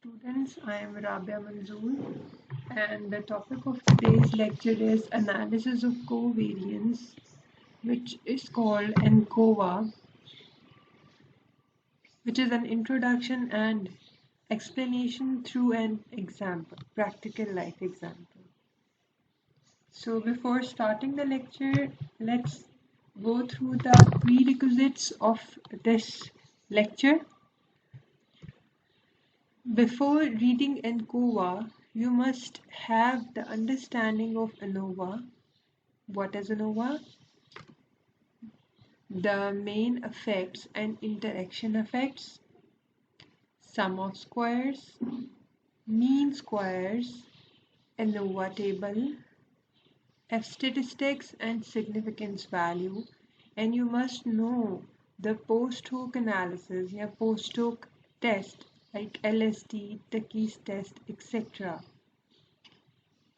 Students, I am Rabia Manzoor, and the topic of today's lecture is analysis of covariance, which is called ANCOVA, which is an introduction and explanation through an example, practical life example. So before starting the lecture, let's go through the prerequisites of this lecture. Before reading ANCOVA, you must have the understanding of ANOVA. What is ANOVA? The main effects and interaction effects, sum of squares, mean squares, ANOVA table, F statistics and significance value, and you must know the post hoc analysis, या post hoc test like LST, Tukey's test, etc.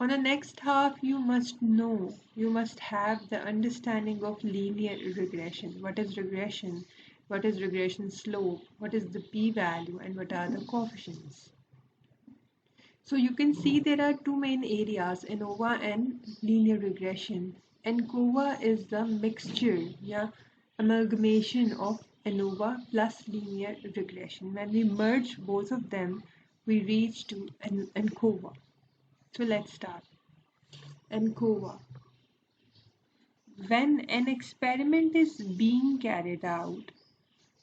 On the next half, you must have the understanding of linear regression. What is regression? What is regression slope? What is the p-value? And what are the coefficients? So you can see there are two main areas, ANOVA and linear regression. ANCOVA is the mixture, amalgamation of ANOVA plus linear regression. When we merge both of them, we reach to ANCOVA. So let's start. ANCOVA. When an experiment is being carried out,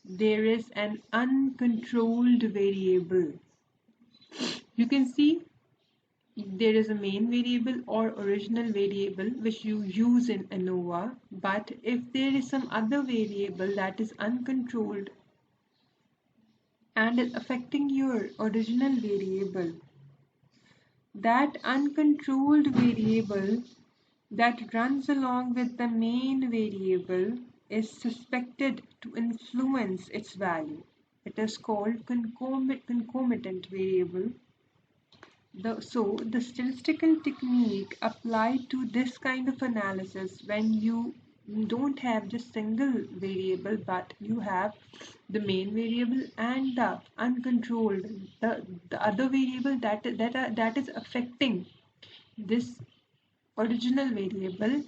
there is an uncontrolled variable. You can see there is a main variable or original variable which you use in ANOVA, but if there is some other variable that is uncontrolled and is affecting your original variable, that uncontrolled variable that runs along with the main variable is suspected to influence its value. It is called concomitant variable. So the statistical technique applied to this kind of analysis, when you don't have just single variable but you have the main variable and the uncontrolled, the other variable that is affecting this original variable,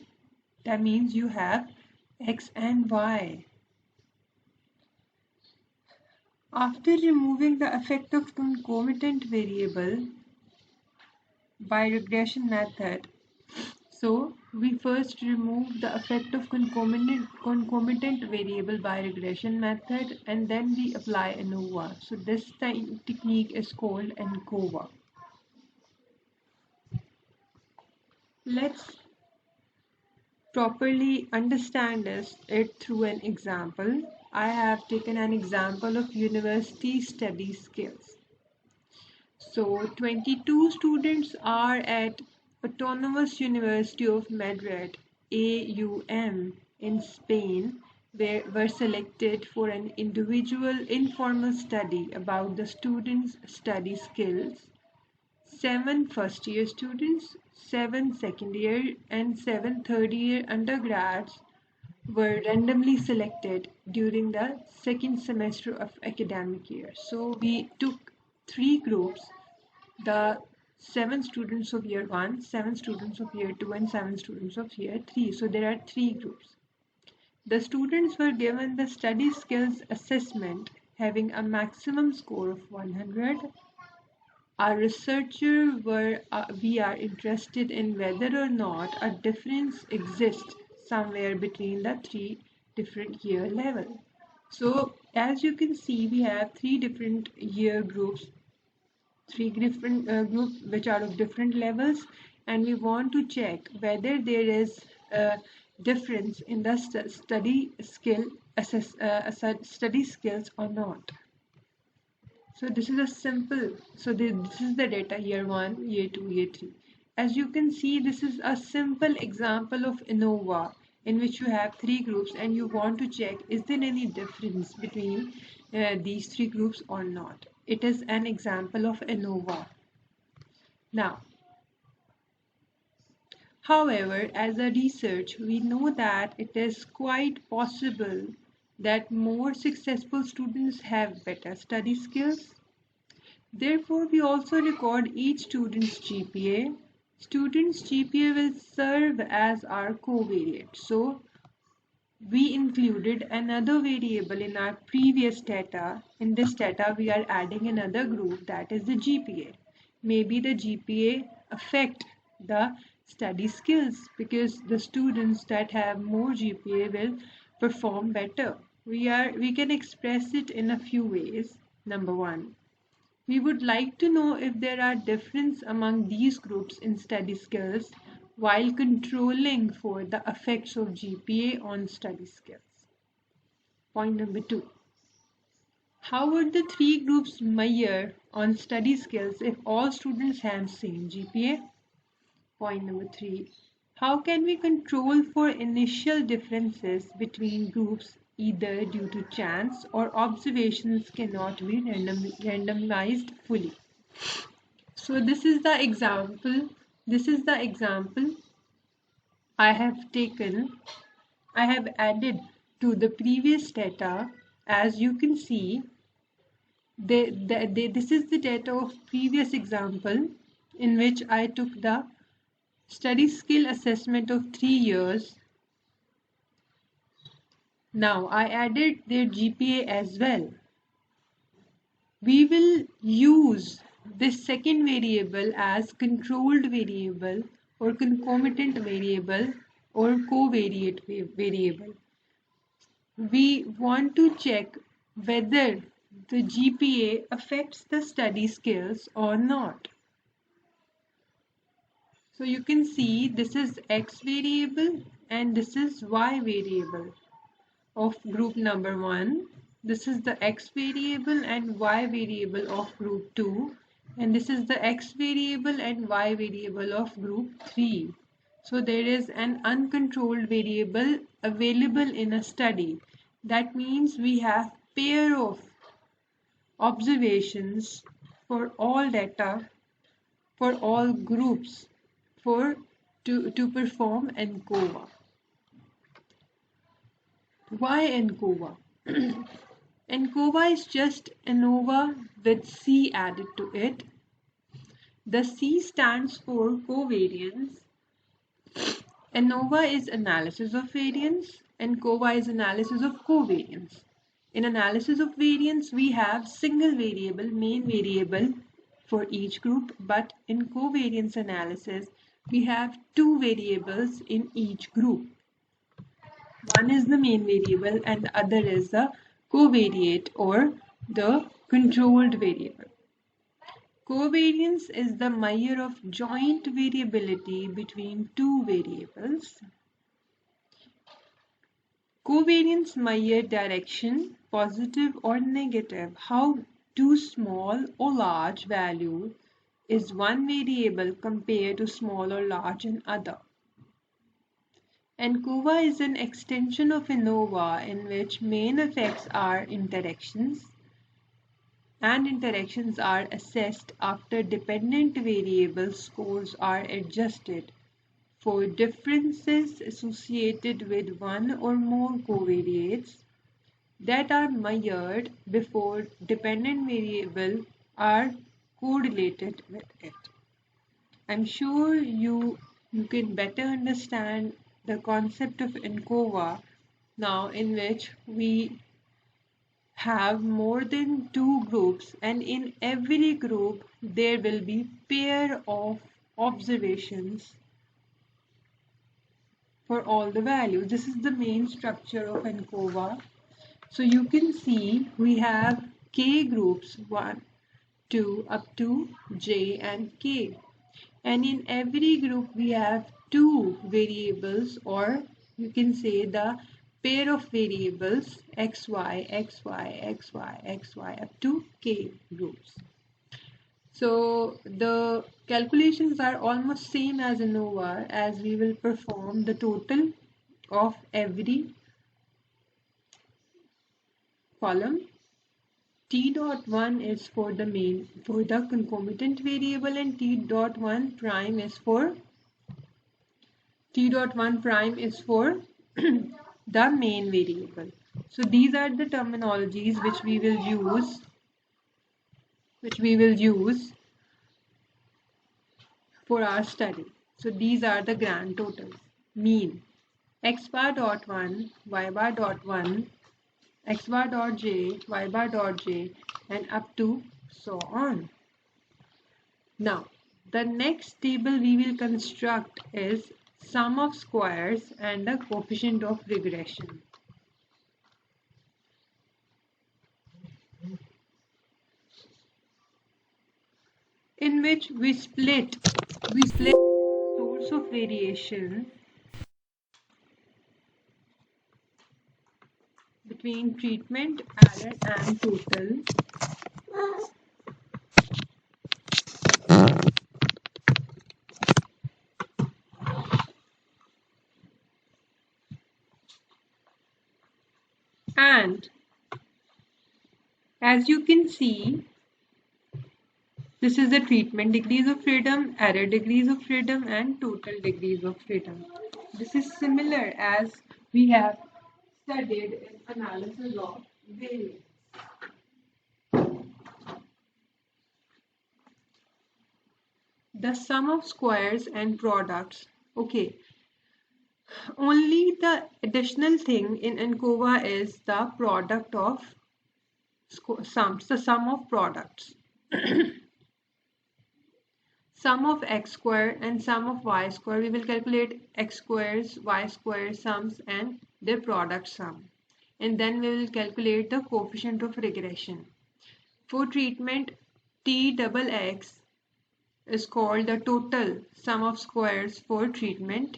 that means you have x and y. After removing the effect of concomitant variable by regression method, so we first remove the effect of concomitant variable by regression method and then we apply ANOVA. So this technique is called ANCOVA. Let's properly understand it through an example. I have taken an example of university study skills. So 22 students are at Autonomous University of Madrid, AUM, in Spain, were selected for an individual informal study about the students' study skills. 7 first-year students, 7 second-year, and 7 third-year undergrads were randomly selected during the second semester of academic year. So we took 3 groups, the 7 students of year 1, 7 students of year 2, and 7 students of year 3. So there are 3 groups. The students were given the study skills assessment having a maximum score of 100. Our researcher we are interested in whether or not a difference exists somewhere between the 3 different year levels. So as you can see, we have 3 different year groups, 3 different groups which are of different levels, and we want to check whether there is a difference in the study skills or not. So this is a simple, this is the data year 1, year 2, year 3. As you can see, this is a simple example of ANOVA in which you have 3 groups and you want to check is there any difference between these 3 groups or not. It is an example of ANOVA. Now, however, as a research, we know that it is quite possible that more successful students have better study skills Therefore, we also record each student's GPA. Student's GPA will serve as our covariate. So, we included another variable in our previous data. In this data, we are adding another group, that is the GPA. Maybe the GPA affect the study skills because the students that have more GPA will perform better. We can express it in a few ways. Number one, we would like to know if there are differences among these groups in study skills while controlling for the effects of GPA on study skills. Point number two. How would the three groups measure on study skills if all students have same GPA? Point number three. How can we control for initial differences between groups either due to chance or observations cannot be randomized fully? So this is the example. This is the example I have taken. I have added to the previous data. As you can see, this is the data of previous example in which I took the study skill assessment of 3 years. Now I added their GPA as well. We will use this second variable as controlled variable or concomitant variable or covariate variable. We want to check whether the GPA affects the study skills or not. So you can see this is X variable and this is Y variable of group number 1. This is the X variable and Y variable of group 2. And this is the X variable and Y variable of group 3. So there is an uncontrolled variable available in a study. That means we have pair of observations for all data, for all groups to perform ANCOVA. Why ANCOVA? ANCOVA is just ANOVA with C added to it. The C stands for covariance. ANOVA is analysis of variance and ANCOVA is analysis of covariance. In analysis of variance, we have single variable, main variable for each group, but in covariance analysis, we have two variables in each group. One is the main variable and the other is the covariate or the controlled variable. Covariance is the measure of joint variability between two variables. Covariance measure direction, positive or negative. How do small or large value is one variable compared to small or large in other. ANCOVA is an extension of ANOVA in which main effects are interactions and interactions are assessed after dependent variable scores are adjusted for differences associated with one or more covariates that are measured before dependent variables are correlated with it. I'm sure you can better understand the concept of ANCOVA now, in which we have more than two groups and in every group there will be pair of observations for all the values. This is the main structure of ANCOVA. So you can see we have K groups 1, 2 up to J and K. And in every group we have two variables, or you can say the pair of variables xy, xy, xy, xy up to K groups. So the calculations are almost same as ANOVA, as we will perform the total of every column. T dot 1 is for the concomitant variable and T dot 1 prime is for the main variable. So these are the terminologies which we will use which we will use for our study. So these are the grand totals. Mean x bar dot 1, y bar dot 1, x bar dot j, y bar dot j, and up to so on. Now, the next table we will construct is sum of squares and the coefficient of regression. In which we split source of variation between treatment, error, and total. And as you can see, this is the treatment degrees of freedom, error degrees of freedom, and total degrees of freedom. This is similar as we have studied in analysis of variance. The sum of squares and products. Okay, only the additional thing in ANCOVA is the product of sums, the sum of products. Sum of x square and sum of y square, we will calculate x squares, y square sums and their product sum. And then we will calculate the coefficient of regression. For treatment, T double x is called the total sum of squares for treatment.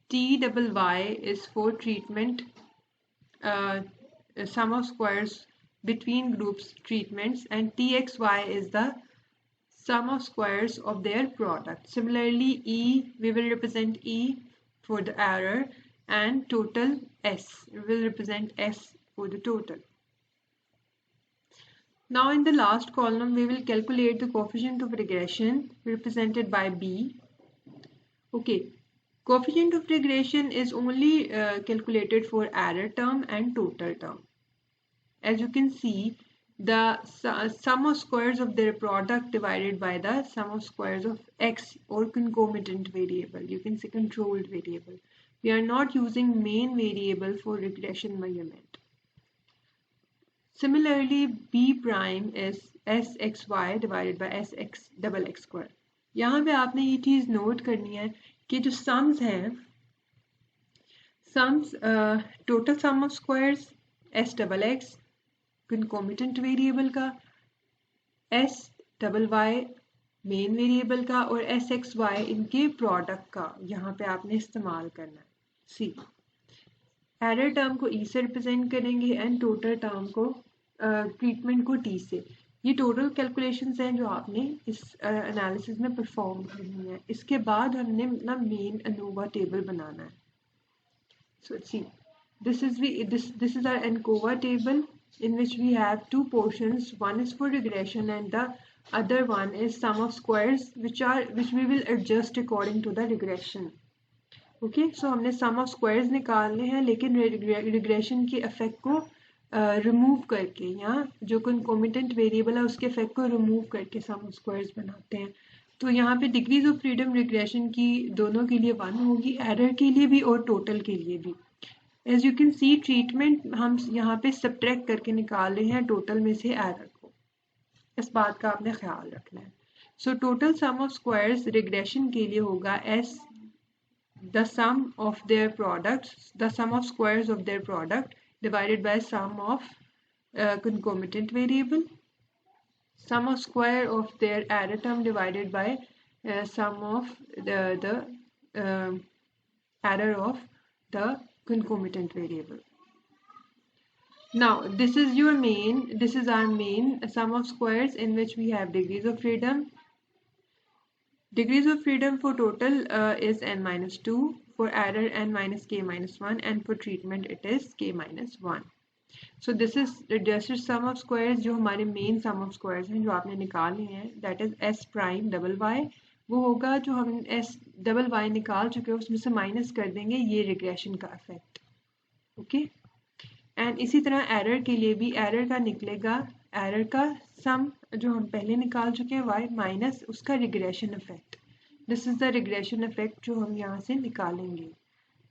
T double y is for treatment sum of squares between groups treatments, and Txy is the sum of squares of their product. Similarly, E, we will represent E for the error, and total S, we will represent S for the total. Now in the last column, we will calculate the coefficient of regression represented by B. Okay, coefficient of regression is only calculated for error term and total term. As you can see, the sum of squares of their product divided by the sum of squares of x or concomitant variable. You can say controlled variable. We are not using main variable for regression measurement. Similarly, B prime is sxy divided by sx double x square. यहाँ पे आपने ये चीज़ note करनी है कि जो sums हैं, sums total sum of squares s double x concomitant variable का, s double y main variable का और एस एक्स वाई इनके प्रोडक्ट का यहाँ पे आपने इस्तेमाल करना है. सी एरर टर्म को ई से रिप्रेजेंट करेंगे एंड टोटल टर्म को ट्रीटमेंट को टी से. ये टोटल कैलकुलेशंस हैं जो आपने इस एनालिसिस में परफॉर्म करनी है. इसके बाद हमने अपना मेन एनोवा टेबल बनाना है. सो सी this is our ANCOVA table in which we have two portions. One is for regression and the other one is sum of squares which we will adjust according to the regression. Okay, so हमने sum of squares निकालने हैं लेकिन regression के effect को remove करके, यहाँ जो concomitant variable है उसके effect को remove करके sum of squares बनाते हैं. तो यहाँ पे degrees of freedom regression की दोनों के लिए 1 होगी, error के लिए भी और total के लिए भी. As you can see, treatment हम यहाँ पे subtract करके निकाल रहे हैं total में से error को. इस बात का आपने ख्याल रखना है. So total sum of squares regression के लिए होगा S, the sum of their products, the sum of squares of their product divided by sum of concomitant variable, sum of square of their error term divided by sum of the error of the concomitant variable. Now this is our main sum of squares in which we have degrees of freedom. Degrees of freedom for total is n minus 2, for error n minus k minus 1, and for treatment it is k minus 1. So this is adjusted sum of squares जो हमारे main sum of squares हैं जो आपने निकालने हैं, that is s prime double y. वो होगा जो हम s डबल y निकाल चुके हैं उसमें से माइनस कर देंगे ये रिग्रेशन का इफेक्ट. ओके, एंड इसी तरह एरर के लिए भी एरर का निकलेगा एरर का सम जो हम पहले निकाल चुके हैं y माइनस उसका regression effect. This is the regression effect जो हम यहाँ से निकालेंगे।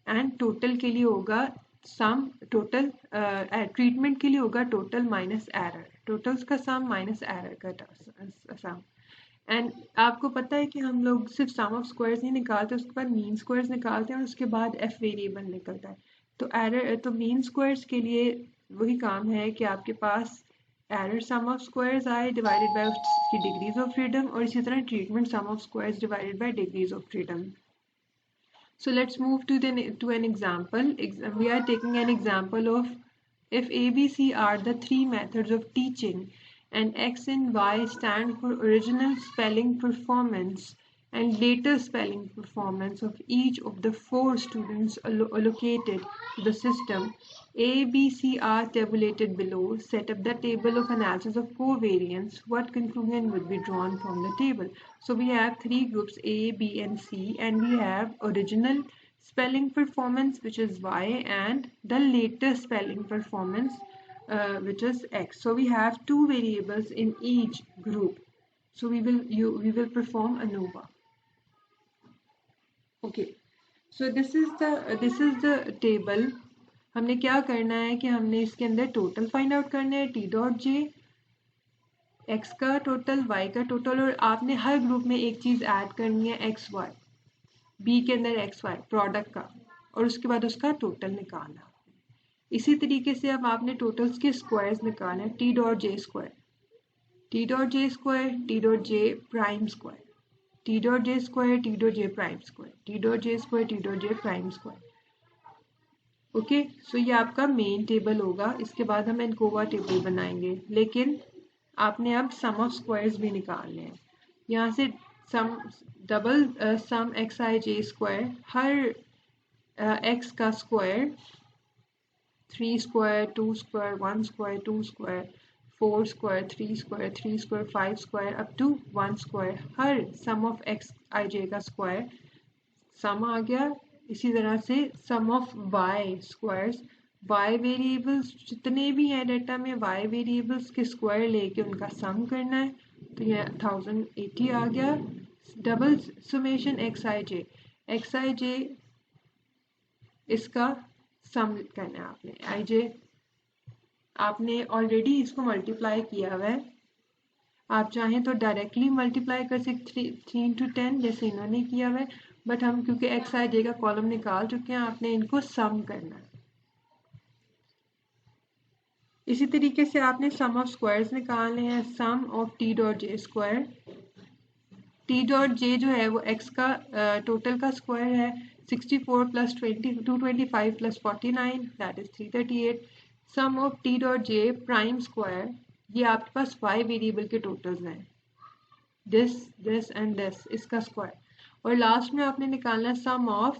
एंड टोटल के लिए होगा सम, टोटल ट्रीटमेंट के लिए होगा टोटल माइनस एरर, टोटल्स का सम माइनस एरर का सम। एंड आपको पता है कि हम लोग सिर्फ सम ऑफ स्क्वायर्स नहीं निकालते, उसके बाद मीन स्क्वायर्स निकालते हैं और उसके बाद एफ वेरिएबल निकलता है। तो एरर, तो मीन स्क्वायर्स के लिए वही काम है कि आपके पास एरर सम ऑफ स्क्वायर्स आए डिवाइडेड बाय उसकी डिग्रीज ऑफ फ्रीडम, और इसी तरह treatment sum of squares divided by degrees of freedom. So let's move to an example. We are taking an example of if ABC are the three methods of teaching and X and Y stand for original spelling performance and later spelling performance of each of the four students allocated to the system. A, B, C are tabulated below. Set up the table of analysis of covariance. What conclusion would be drawn from the table? So we have three groups A, B and C, and we have original spelling performance which is Y and the later spelling performance which is X. So we have two variables in each group. So we will perform ANOVA. Okay. So this is the table. हमने क्या करना है कि हमने इसके अंदर total find out करना है, टी डॉट जे, एक्स का टोटल, वाई का टोटल, और आपने हर ग्रुप में एक चीज ऐड करनी है एक्स वाई, बी के अंदर एक्स वाई प्रोडक्ट का, और उसके बाद उसका टोटल निकालना। इसी तरीके से अब आपने टोटल्स के स्क्वायर्स निकालना है, T dot J square, T dot J square, T dot J prime square, T dot J square, T dot J prime square, T dot J square, T dot J prime square. Okay, so ये आपका main table होगा। इसके बाद हम ANCOVA table बनाएंगे, लेकिन आपने अब सम ऑफ स्क्वायर्स भी निकालने हैं। यहाँ से sum double sum X I J square, हर एक्स का square, 3 square, 2 square, 1 square, 2 square, 4 square, 3 square, 3 square, 5 square up to 1 square, हर sum of X I J का स्क्वायर सम आ गया। इसी तरह से sum of Y squares, Y variables जितने भी हैं डेटा में, वाई वेरिएबल्स के स्क्वायर लेके उनका सम करना है, तो ये 1080 आ गया। डबल सुमेशन एक्स आई जे इसका सम करना है आपने, आई जे आपने ऑलरेडी इसको मल्टीप्लाई किया हुआ है, आप चाहें तो डायरेक्टली मल्टीप्लाई कर सकते 3 into 10 जैसे इन्होंने किया हुआ है, बट हम क्योंकि एक्स आई जे का कॉलम निकाल चुके हैं, आपने इनको सम करना है। इसी तरीके से आपने सम ऑफ स्क्वायर्स निकालने हैं, sum of T dot J square, T dot J जो है वो एक्स का टोटल का स्क्वायर है, 64 plus 225 plus 49 that is 338। Sum of T dot J prime square, ये आपके पास वाई वेरिएबल के टोटल्स हैं, दिस एंड दिस, इसका स्क्वायर। और लास्ट में आपने निकालना है sum of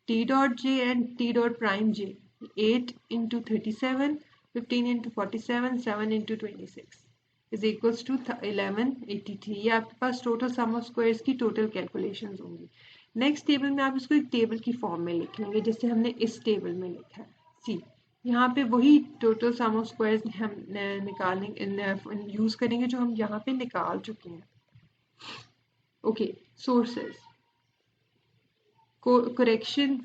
T dot J and T dot prime J, 8 into 37, 15 into 47, 7 into 26 is equals to 1183। ये आपके पास टोटल सम ऑफ स्क्वायर्स की टोटल कैलकुलेशंस होंगी। नेक्स्ट टेबल में आप इसको एक टेबल की फॉर्म में लिख लेंगे, जैसे हमने इस टेबल में लिखा है। सी, यहाँ पे वही टोटल सम ऑफ स्क्वायर्स हम निकालेंगे, यूज करेंगे जो हम यहाँ पे निकाल चुके हैं। ओके, सोर्सेज, करेक्शन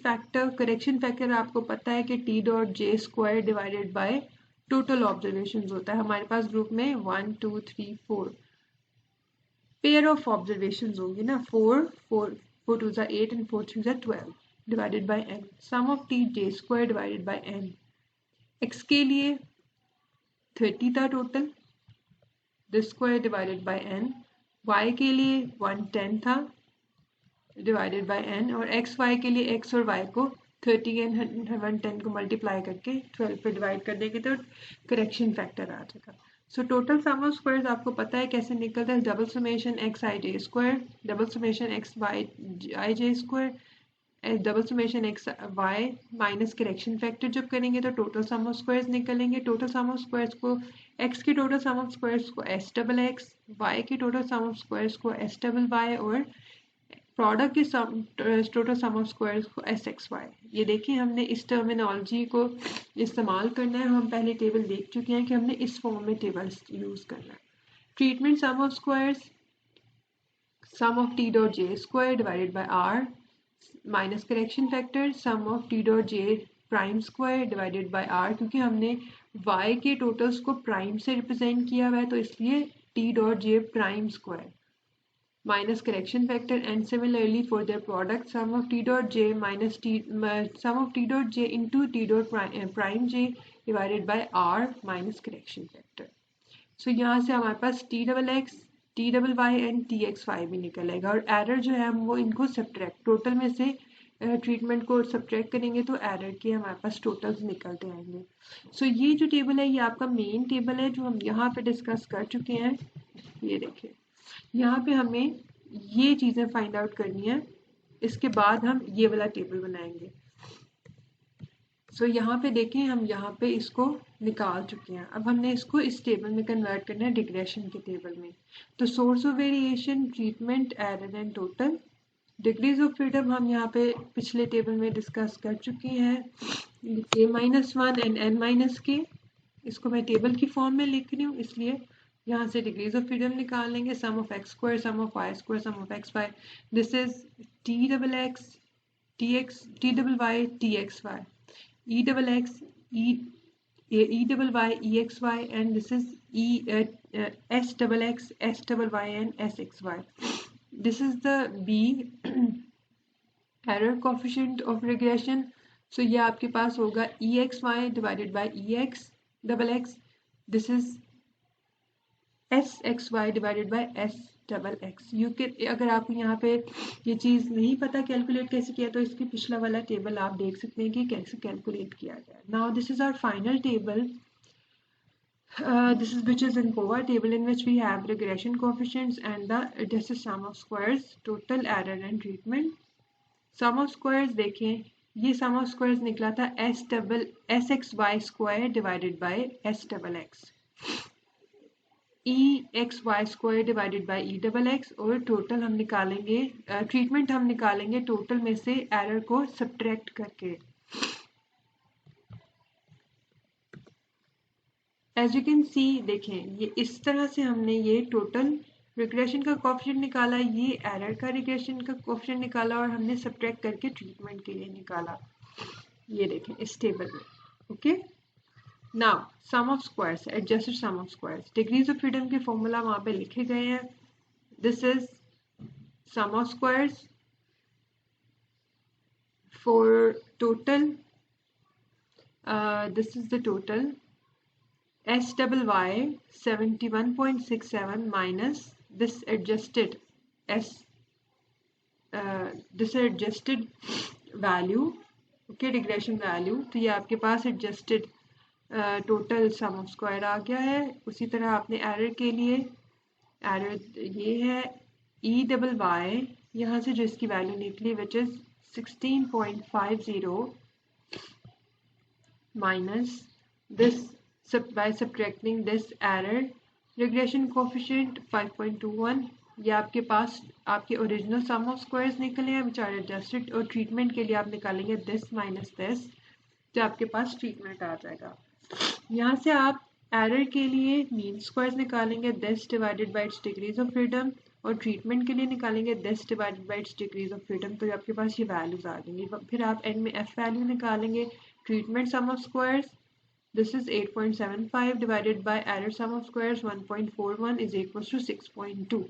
फैक्टर आपको पता है कि T dot J square divided by total observation होता है। हमारे पास ग्रुप में 1 2 3 4 पेयर ऑफ ऑब्जर्वेशन होंगी ना, 4 2 8 and 4 3 12 divided by n। Sum of t j square divided by n, x के लिए 30 था total, this square divided by n, y के लिए 110 था डिवाइडेड बाय n, और एक्स वाई के लिए x और y को 30 एंड 110 को मल्टीप्लाई करके 12 पे डिवाइड कर देंगे तो करेक्शन फैक्टर आ जाएगा। So total sum of squares आपको पता है कैसे निकलता है, double summation X I J square, double summation X Y I J square, double summation X Y minus correction factor जब करेंगे तो टोटल सम ऑफ स्क्वायर्स निकलेंगे। टोटल सम ऑफ स्क्वायर्स को, एक्स के टोटल सम ऑफ स्क्वायर्स को S double X, Y के total sum of squares को S double Y, और प्रोडक्ट के टोटल सम ऑफ स्क्वायर्स को एस एक्स वाई। ये देखिए हमने इस टर्मिनोलॉजी को इस्तेमाल करना है। हम पहले टेबल देख चुके हैं कि हमने इस फॉर्म में टेबल यूज करना है। Treatment sum of squares, sum of t dot j square divided by r minus correction factor sum of t dot j prime square divided by r, क्योंकि हमने y के टोटल्स को prime से represent किया हुआ है तो इसलिए t dot j prime square minus correction factor, and similarly for their product sum of t dot j minus sum of t dot j into t dot prime j divided by r minus correction factor. So यहाँ से हमारे पास t double x t double y and t x y भी निकलेगा, और error जो है हम वो इनको सब्ट्रैक्ट टोटल में से ट्रीटमेंट को सब्ट्रैक्ट करेंगे तो एरर के हमारे पास टोटल्स निकलते आएंगे। सो ये जो टेबल है ये आपका मेन टेबल है जो हम यहाँ पे डिस्कस कर चुके हैं। ये देखिए यहाँ पे हमें ये चीज़ें फाइंड आउट करनी है, इसके बाद हम ये वाला टेबल बनाएंगे। सो यहाँ पे देखें हम यहाँ पे इसको निकाल चुके हैं। अब हमने इसको इस टेबल में कन्वर्ट करना है रिग्रेशन के टेबल में। तो source of variation, treatment, error and total, degrees of freedom हम यहाँ पे पिछले टेबल में डिस्कस कर चुके हैं। k-1 एंड n-k, इसको मैं टेबल की फॉर्म में लिख रही हूँ इसलिए यहाँ से डिग्रीज ऑफ फ्रीडम निकाल लेंगे। Sum of X square, sum of Y square, sum of X Y, this is T double X T X T double Y T x Y, e double x e double y e x y, and this is s double x s double y and s x y. This is the b error coefficient of regression. So ये आपके पास होगा e x y divided by e x double x. This is s x y divided by s double x. You के अगर आपको यहाँ पे ये चीज़ नहीं पता कैलकुलेट कैसे किया तो इसके पिछला वाला टेबल आप देख सकते हैं कि कैसे कैलकुलेट किया गया। Now this is our final table, this is which is in POA table in which we have regression coefficients and this is sum of squares, total, error and treatment. sum of squares देखें, ये sum of squares निकला था s x y square divided by s double x, e x y square divided by e double x, और total हम निकालेंगे treatment हम निकालेंगे total में से एरर को सब्ट्रैक्ट करके। एज यू कैन सी देखें ये इस तरह से हमने ये टोटल रिग्रेशन का कोएफिशिएंट निकाला, ये एरर का रिग्रेशन का कोएफिशिएंट निकाला और हमने सब्ट्रैक्ट करके ट्रीटमेंट के लिए निकाला। ये देखें इस टेबल में। Okay, now sum of squares, adjusted sum of squares, degrees of freedom के फॉर्मूला वहाँ पे लिखे गए हैं। This is sum of squares for total, this is the total s double y 71.67 minus this adjusted s this adjusted value, okay, regression value। तो ये आपके पास adjusted total sum of square आ गया है। उसी तरह आपने एरर के लिए एरर ये है ई डबल वाई, यहाँ से जो इसकी वैल्यू निकली which is 16.50 minus this by subtracting this error regression coefficient 5.21। ये आपके पास आपके ओरिजिनल सम ऑफ स्क्वायर्स निकले हैं विच आर एडजस्टेड, और ट्रीटमेंट के लिए आप निकालेंगे दिस माइनस दिस, तो आपके पास ट्रीटमेंट आ जाएगा। यहाँ से आप एरर के लिए मीन स्क्वायर्स निकालेंगे this divided by it's degrees of freedom, और ट्रीटमेंट के लिए निकालेंगे this divided by it's degrees of freedom, तो आपके पास ये वैल्यूज आ जाएंगी। फिर आप एंड में एफ वैल्यू निकालेंगे, treatment sum of squares, this is 8.75 divided by error sum of squares 1.41 is equals to 6.2.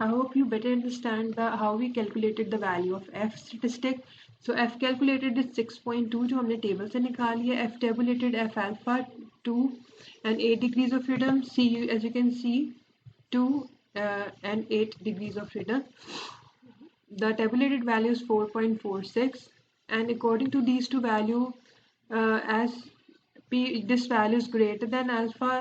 I hope you better understand how we calculated the value of f statistic. So f calculated is 6.2 जो हमने table से निकाल लिया, f tabulated f alpha 2 and 8 degrees of freedom, c as you can see 2 and 8 degrees of freedom. The tabulated value is 4.46 and according to these two value, as p this value is greater than alpha,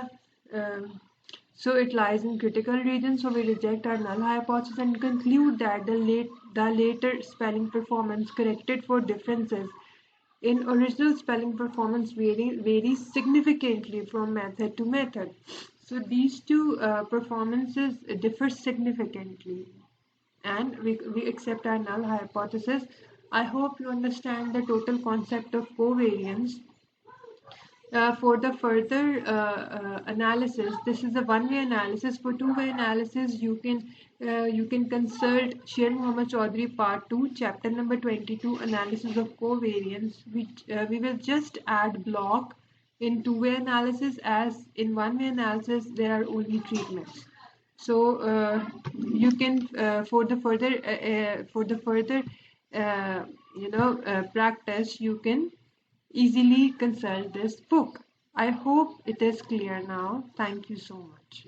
so it lies in critical region, so we reject our null hypothesis and conclude that the later spelling performance corrected for differences in original spelling performance varies significantly from method to method. So these two performances differ significantly. and we accept our null hypothesis. I hope you understand the total concept of covariance. For the further analysis, this is a one-way analysis. For two-way analysis, you can consult Sher Muhammad Chaudhary Part 2, Chapter number 22, Analysis of Covariance. Which we will just add block in two-way analysis, as in one-way analysis there are only treatments. So you can for the further practice, you can easily consult this book. I hope it is clear now. Thank you so much.